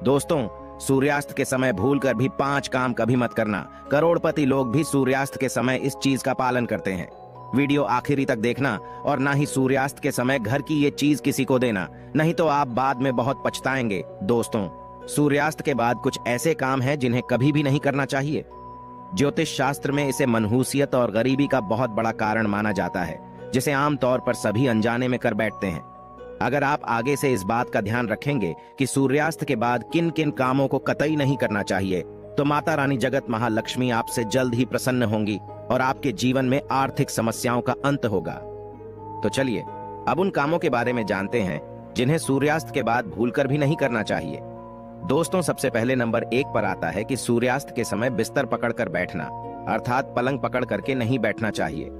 दोस्तों, सूर्यास्त के समय भूलकर भी 5 काम कभी मत करना। करोड़पति लोग भी सूर्यास्त के समय इस चीज का पालन करते हैं। वीडियो आखिरी तक देखना और ना ही सूर्यास्त के समय घर की ये चीज किसी को देना, नहीं तो आप बाद में बहुत पछताएंगे। दोस्तों, सूर्यास्त के बाद कुछ ऐसे काम हैं जिन्हें कभी भी नहीं करना चाहिए। ज्योतिष शास्त्र में इसे मनहूसियत और गरीबी का बहुत बड़ा कारण माना जाता है, जिसे आमतौर पर सभी अनजाने में कर बैठते हैं। अगर आप आगे से इस बात का ध्यान रखेंगे कि सूर्यास्त के बाद किन किन कामों को कतई नहीं करना चाहिए, तो माता रानी जगत महालक्ष्मी आपसे जल्द ही प्रसन्न होंगी और आपके जीवन में आर्थिक समस्याओं का अंत होगा। तो चलिए अब उन कामों के बारे में जानते हैं जिन्हें सूर्यास्त के बाद भूलकर भी नहीं करना चाहिए। दोस्तों, सबसे पहले नंबर 1 पर आता है कि सूर्यास्त के समय बिस्तर पकड़कर बैठना, अर्थात पलंग पकड़ करके नहीं बैठना चाहिए।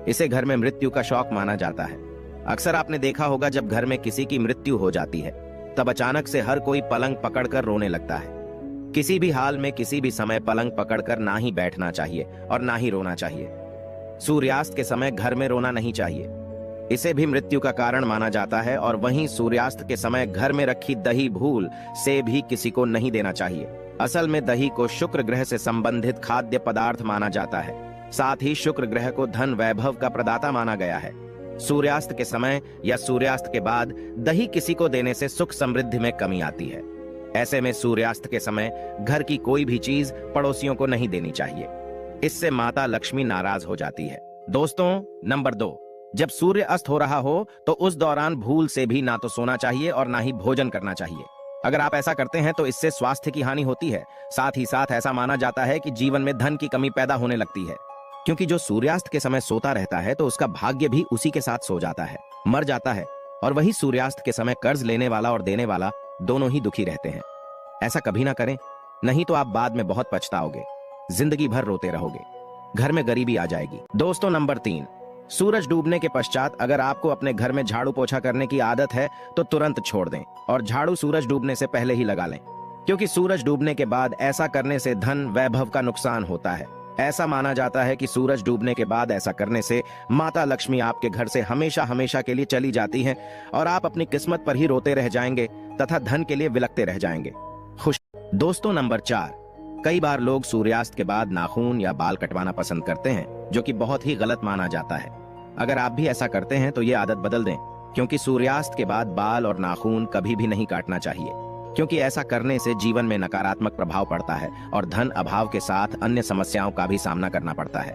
इसे घर में मृत्यु का शौक माना जाता है। अक्सर आपने देखा होगा, जब घर में किसी की मृत्यु हो जाती है तब अचानक से हर कोई पलंग पकड़कर रोने लगता है। किसी भी हाल में किसी भी समय पलंग पकड़कर ना ही बैठना चाहिए और ना ही रोना चाहिए। सूर्यास्त के समय घर में रोना नहीं चाहिए, इसे भी मृत्यु का कारण माना जाता है। और वहीं सूर्यास्त के समय घर में रखी दही भूल से भी किसी को नहीं देना चाहिए। असल में दही को शुक्र ग्रह से संबंधित खाद्य पदार्थ माना जाता है। साथ ही शुक्र ग्रह को धन वैभव का प्रदाता माना गया है। सूर्यास्त के समय या सूर्यास्त के बाद दही किसी को देने से सुख समृद्धि में कमी आती है। ऐसे में सूर्यास्त के समय घर की कोई भी चीज पड़ोसियों को नहीं देनी चाहिए, इससे माता लक्ष्मी नाराज हो जाती है। दोस्तों, नंबर 2, जब सूर्य अस्त हो रहा हो तो उस दौरान भूल से भी ना तो सोना चाहिए और ना ही भोजन करना चाहिए। अगर आप ऐसा करते हैं तो इससे स्वास्थ्य की हानि होती है। साथ ही साथ ऐसा माना जाता है कि जीवन में धन की कमी पैदा होने लगती है, क्योंकि जो सूर्यास्त के समय सोता रहता है तो उसका भाग्य भी उसी के साथ सो जाता है, मर जाता है। और वही सूर्यास्त के समय कर्ज लेने वाला और देने वाला दोनों ही दुखी रहते हैं। ऐसा कभी ना करें, नहीं तो आप बाद में बहुत पछताओगे, जिंदगी भर रोते रहोगे, घर में गरीबी आ जाएगी। दोस्तों, नंबर 3, सूरज डूबने के पश्चात अगर आपको अपने घर में झाड़ू पोछा करने की आदत है तो तुरंत छोड़ दें और झाड़ू सूरज डूबने से पहले ही लगा लें, क्योंकि सूरज डूबने के बाद ऐसा करने से धन वैभव का नुकसान होता है। ऐसा माना जाता है कि सूरज डूबने के बाद ऐसा करने से माता लक्ष्मी आपके घर से हमेशा हमेशा के लिए चली जाती हैं और आप अपनी किस्मत पर ही रोते रह जाएंगे तथा धन के लिए विलखते रह जाएंगे। खुश। दोस्तों, नंबर 4, कई बार लोग सूर्यास्त के बाद नाखून या बाल कटवाना पसंद करते हैं, जो कि बहुत ही गलत माना जाता है। अगर आप भी ऐसा करते हैं तो ये आदत बदल दें, क्योंकि सूर्यास्त के बाद बाल और नाखून कभी भी नहीं काटना चाहिए, क्योंकि ऐसा करने से जीवन में नकारात्मक प्रभाव पड़ता है और धन अभाव के साथ अन्य समस्याओं का भी सामना करना पड़ता है।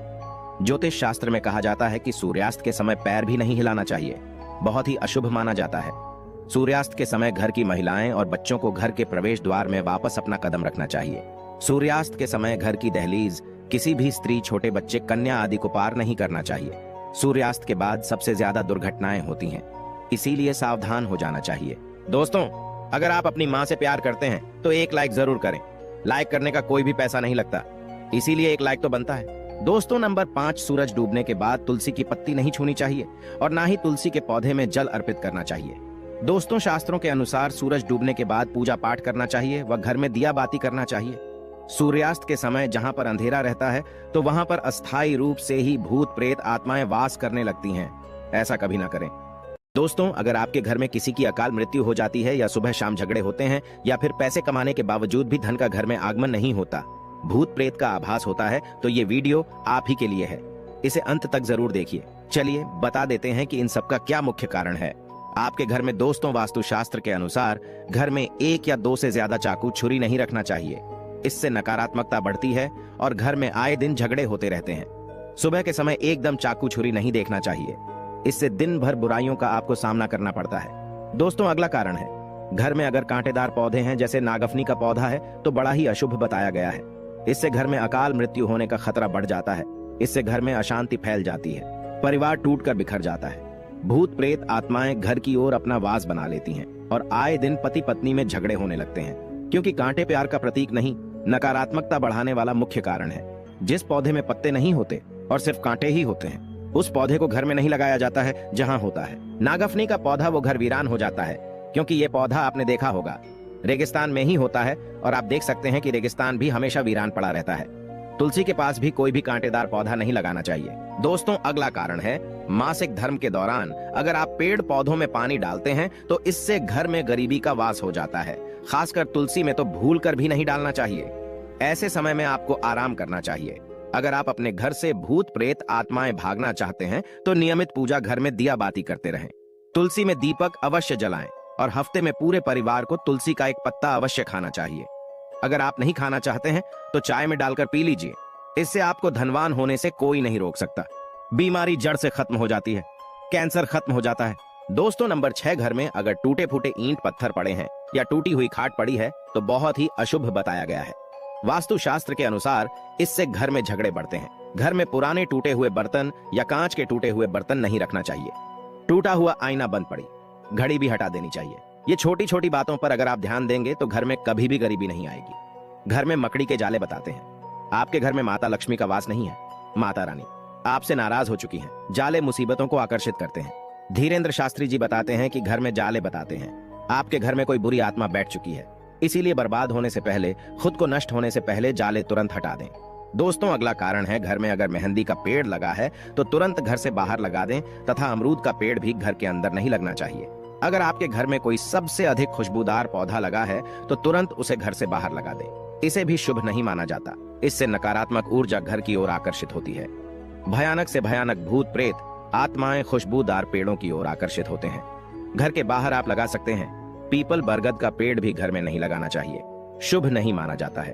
ज्योतिष शास्त्र में कहा जाता है कि सूर्यास्त के समय पैर भी नहीं हिलाना चाहिए, बहुत ही अशुभ माना जाता है। सूर्यास्त के समय घर की महिलाएं और बच्चों को घर के प्रवेश द्वार में वापस अपना कदम रखना चाहिए। सूर्यास्त के समय घर की दहलीज किसी भी स्त्री, छोटे बच्चे, कन्या आदि को पार नहीं करना चाहिए। सूर्यास्त के बाद सबसे ज्यादा दुर्घटनाएं होती हैं, इसीलिए सावधान हो जाना चाहिए। दोस्तों, अगर आप अपनी माँ से प्यार करते हैं तो 1 लाइक जरूर करें। लाइक करने का कोई भी पैसा नहीं लगता, इसीलिए 1 लाइक तो बनता है। दोस्तों, नंबर 5, सूरज डूबने के बाद तुलसी की पत्ती नहीं छूनी चाहिए और ना ही तुलसी के पौधे में जल अर्पित करना चाहिए। दोस्तों, शास्त्रों के अनुसार सूरज डूबने के बाद पूजा पाठ करना चाहिए व घर में दिया बाती करना चाहिए। सूर्यास्त के समय जहां पर अंधेरा रहता है तो वहां पर अस्थायी रूप से ही भूत प्रेत आत्माएं वास करने लगती हैं। ऐसा कभी ना करें। दोस्तों, अगर आपके घर में किसी की अकाल मृत्यु हो जाती है या सुबह शाम झगड़े होते हैं या फिर पैसे कमाने के बावजूद भी धन का घर में आगमन नहीं होता, भूत प्रेत का आभास होता है, तो ये वीडियो आप ही के लिए है। इसे अंत तक जरूर देखिए। चलिए बता देते हैं कि इन सब का क्या मुख्य कारण है। आपके घर में दोस्तों, वास्तुशास्त्र के अनुसार घर में 1 या 2 से ज्यादा चाकू छुरी नहीं रखना चाहिए। इससे नकारात्मकता बढ़ती है और घर में आए दिन झगड़े होते रहते हैं। सुबह के समय एकदम चाकू छुरी नहीं देखना चाहिए, इससे दिन भर बुराइयों का आपको सामना करना पड़ता है। दोस्तों, अगला कारण है, घर में अगर कांटेदार पौधे हैं, जैसे नागफनी का पौधा है, तो बड़ा ही अशुभ बताया गया है। इससे घर में अकाल मृत्यु होने का खतरा बढ़ जाता है। इससे घर में अशांति फैल जाती है, परिवार टूटकर बिखर जाता है। भूत प्रेत आत्माएं घर की ओर अपना वास बना लेती हैं और आए दिन पति पत्नी में झगड़े होने लगते हैं, क्योंकि कांटे प्यार का प्रतीक नहीं, नकारात्मकता बढ़ाने वाला मुख्य कारण है। जिस पौधे में पत्ते नहीं होते और सिर्फ कांटे ही होते हैं, उस पौधे को घर में नहीं लगाया जाता है जहां होता है नागफनी का पौधा। वो घर वीरान हो जाता है, क्योंकि ये पौधा आपने देखा होगा रेगिस्तान में ही होता है, और आप देख सकते हैं कि रेगिस्तान भी हमेशा वीरान पड़ा रहता है। तुलसी के पास भी कोई भी कांटेदार पौधा नहीं लगाना चाहिए। दोस्तों, अगला कारण है, मासिक धर्म के दौरान अगर आप पेड़ पौधों में पानी डालते हैं तो इससे घर में गरीबी का वास हो जाता है। खासकर तुलसी में तो भूल कर भी नहीं डालना चाहिए। ऐसे समय में आपको आराम करना चाहिए। अगर आप अपने घर से भूत प्रेत आत्माएं भागना चाहते हैं तो नियमित पूजा घर में दिया बाती करते रहें। तुलसी में दीपक अवश्य जलाएं और हफ्ते में पूरे परिवार को तुलसी का एक पत्ता अवश्य खाना चाहिए। अगर आप नहीं खाना चाहते हैं तो चाय में डालकर पी लीजिए। इससे आपको धनवान होने से कोई नहीं रोक सकता। बीमारी जड़ से खत्म हो जाती है, कैंसर खत्म हो जाता है। दोस्तों, नंबर 6, घर में अगर टूटे फूटे ईंट पत्थर पड़े हैं या टूटी हुई खाट पड़ी है तो बहुत ही अशुभ बताया गया है। वास्तु शास्त्र के अनुसार इससे घर में झगड़े बढ़ते हैं। घर में पुराने टूटे हुए बर्तन या कांच के टूटे हुए बर्तन नहीं रखना चाहिए। टूटा हुआ आईना बंद पड़ी, घड़ी भी हटा देनी चाहिए। ये छोटी छोटी बातों पर अगर आप ध्यान देंगे तो घर में कभी भी गरीबी नहीं आएगी। घर में मकड़ी के जाले बताते हैं। आपके घर में माता लक्ष्मी का वास नहीं है। माता रानी आपसे नाराज हो चुकी हैं। जाले मुसीबतों को आकर्षित करते हैं। धीरेन्द्र शास्त्री जी बताते हैं कि घर में जाले बताते हैं आपके घर में कोई बुरी आत्मा बैठ चुकी है। इसीलिए बर्बाद होने से पहले, खुद को नष्ट होने से पहले जाले तुरंत हटा दें। दोस्तों, अगला कारण है, घर में अगर मेहंदी का पेड़ लगा है तो तुरंत घर से बाहर लगा दें तथा अमरूद का पेड़ भी घर के अंदर नहीं लगना चाहिए। अगर आपके घर में कोई सबसे अधिक खुशबूदार पौधा लगा है तो तुरंत उसे घर से बाहर लगा दें। इसे भी शुभ नहीं माना जाता। इससे नकारात्मक ऊर्जा घर की ओर आकर्षित होती है। भयानक से भयानक भूत प्रेत आत्माएं खुशबूदार पेड़ों की ओर आकर्षित होते हैं। घर के बाहर आप लगा सकते हैं। पीपल बरगद का पेड़ भी घर में नहीं लगाना चाहिए, शुभ नहीं माना जाता है।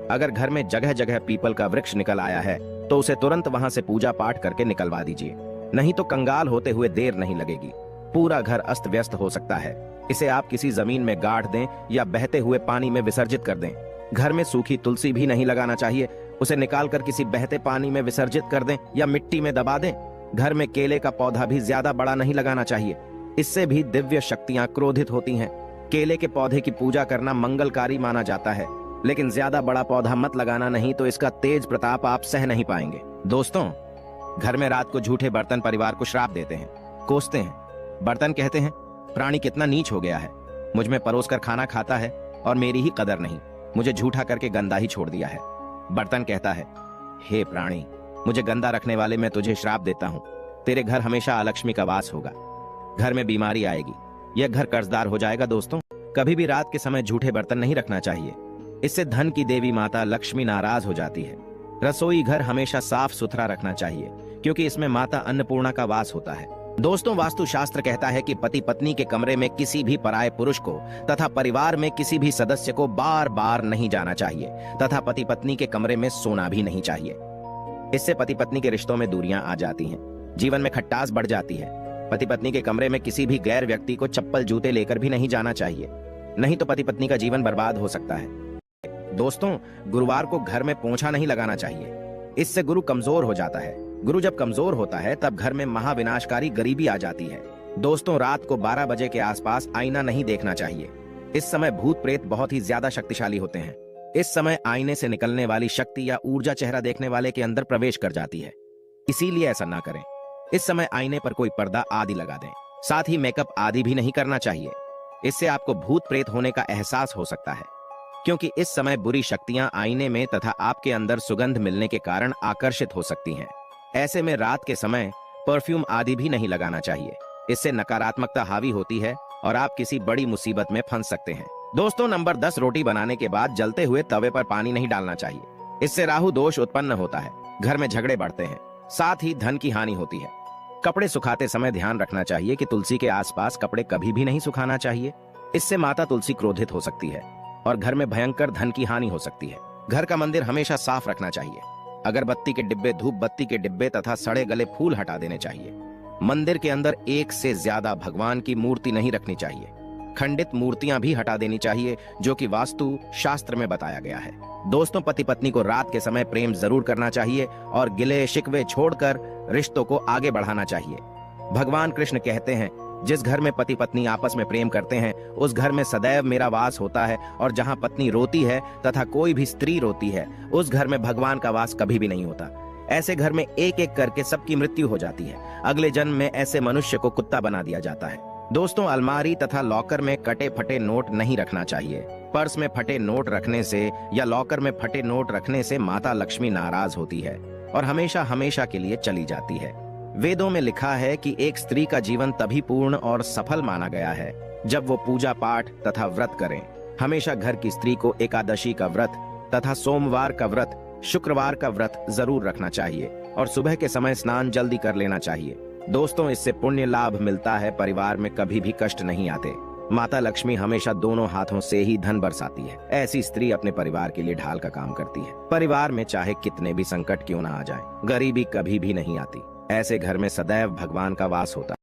अगर घर में जगह जगह पीपल का वृक्ष निकल आया है तो उसे तुरंत वहां से पूजा पाठ करके निकलवा दीजिए, नहीं तो कंगाल होते हुए देर नहीं लगेगी। पूरा घर अस्त व्यस्त हो सकता है। इसे आप किसी जमीन में गाड़ दें या बहते हुए पानी में विसर्जित कर दें। घर में सूखी तुलसी भी नहीं लगाना चाहिए। उसे निकालकर किसी बहते पानी में विसर्जित कर दें या मिट्टी में दबा दें। घर में केले का पौधा भी ज्यादा बड़ा नहीं लगाना चाहिए। इससे भी दिव्य शक्तियां क्रोधित होती हैं। केले के पौधे की पूजा करना मंगलकारी माना जाता है, लेकिन ज्यादा बड़ा पौधा मत लगाना, नहीं तो इसका तेज प्रताप आप सह नहीं पाएंगे। दोस्तों, घर में रात को झूठे बर्तन परिवार को श्राप देते हैं, कोसते हैं। बर्तन कहते हैं, प्राणी कितना नीच हो गया है, मुझ में परोस कर खाना खाता है और मेरी ही कदर नहीं, मुझे झूठा करके गंदा ही छोड़ दिया है। बर्तन कहता है, हे प्राणी, मुझे गंदा रखने वाले मैं तुझे श्राप देता हूँ, तेरे घर हमेशा अलक्ष्मी का वास होगा। घर में बीमारी आएगी, यह घर कर्जदार हो जाएगा। दोस्तों, कभी भी रात के समय झूठे बर्तन नहीं रखना चाहिए। इससे धन की देवी माता लक्ष्मी नाराज हो जाती है। रसोई घर हमेशा साफ सुथरा रखना चाहिए, क्योंकि इसमें माता अन्नपूर्णा का वास होता है। दोस्तों, वास्तु शास्त्र कहता है कि पति पत्नी के कमरे में किसी भी पराये पुरुष को तथा परिवार में किसी भी सदस्य को बार बार नहीं जाना चाहिए तथा पति पत्नी के कमरे में सोना भी नहीं चाहिए। इससे पति पत्नी के रिश्तों में दूरियां आ जाती हैं, जीवन में खट्टास बढ़ जाती है। पति पत्नी के कमरे में किसी भी गैर व्यक्ति को चप्पल जूते लेकर भी नहीं जाना चाहिए, नहीं तो पति पत्नी का जीवन बर्बाद हो सकता है। दोस्तों, गुरुवार को घर में पोंछा नहीं लगाना चाहिए। इससे गुरु कमजोर हो जाता है। गुरु जब कमजोर होता है तब घर में महाविनाशकारी गरीबी आ जाती है। दोस्तों, रात को 12 बजे के आसपास आईना नहीं देखना चाहिए। इस समय भूत प्रेत बहुत ही ज्यादा शक्तिशाली होते हैं। इस समय आईने से निकलने वाली शक्ति या ऊर्जा चेहरा देखने वाले के अंदर प्रवेश कर जाती है, इसीलिए ऐसा ना करें। इस समय आईने पर कोई पर्दा आदि लगा दें। साथ ही मेकअप आदि भी नहीं करना चाहिए। इससे आपको भूत प्रेत होने का एहसास हो सकता है, क्योंकि इस समय बुरी शक्तियां आईने में तथा आपके अंदर सुगंध मिलने के कारण आकर्षित हो सकती हैं। ऐसे में रात के समय परफ्यूम आदि भी नहीं लगाना चाहिए। इससे नकारात्मकता हावी होती है और आप किसी बड़ी मुसीबत में फंस सकते हैं। दोस्तों, नंबर 10, रोटी बनाने के बाद जलते हुए तवे पर पानी नहीं डालना चाहिए। इससे राहु दोष उत्पन्न होता है, घर में झगड़े बढ़ते हैं, साथ ही धन की हानि होती है। कपड़े सुखाते समय ध्यान रखना चाहिए कि तुलसी के आसपास कपड़े कभी भी नहीं सुखाना चाहिए। इससे माता तुलसी क्रोधित हो सकती है और घर में भयंकर धन की हानि हो सकती है। घर का मंदिर हमेशा साफ रखना चाहिए। अगरबत्ती के डिब्बे, धूप बत्ती के डिब्बे तथा सड़े गले फूल हटा देने चाहिए। मंदिर के अंदर एक से ज्यादा भगवान की मूर्ति नहीं रखनी चाहिए। खंडित मूर्तियां भी हटा देनी चाहिए, जो कि वास्तु शास्त्र में बताया गया है। दोस्तों, पति पत्नी को रात के समय प्रेम जरूर करना चाहिए और गिले शिकवे छोड़कर रिश्तों को आगे बढ़ाना चाहिए। भगवान कृष्ण कहते हैं, जिस घर में पति पत्नी आपस में प्रेम करते हैं उस घर में सदैव मेरा वास होता है, और जहां पत्नी रोती है तथा कोई भी स्त्री रोती है उस घर में भगवान का वास कभी भी नहीं होता। ऐसे घर में एक एक करके सबकी मृत्यु हो जाती है। अगले जन्म में ऐसे मनुष्य को कुत्ता बना दिया जाता है। दोस्तों, अलमारी तथा लॉकर में कटे फटे नोट नहीं रखना चाहिए। पर्स में फटे नोट रखने से या लॉकर में फटे नोट रखने से माता लक्ष्मी नाराज होती है और हमेशा हमेशा के लिए चली जाती है। वेदों में लिखा है कि एक स्त्री का जीवन तभी पूर्ण और सफल माना गया है जब वो पूजा पाठ तथा व्रत करें। हमेशा घर की स्त्री को एकादशी का व्रत तथा सोमवार का व्रत, शुक्रवार का व्रत जरूर रखना चाहिए और सुबह के समय स्नान जल्दी कर लेना चाहिए। दोस्तों, इससे पुण्य लाभ मिलता है, परिवार में कभी भी कष्ट नहीं आते। माता लक्ष्मी हमेशा दोनों हाथों से ही धन बरसाती है। ऐसी स्त्री अपने परिवार के लिए ढाल का काम करती है। परिवार में चाहे कितने भी संकट क्यों ना आ जाए, गरीबी कभी भी नहीं आती। ऐसे घर में सदैव भगवान का वास होता है।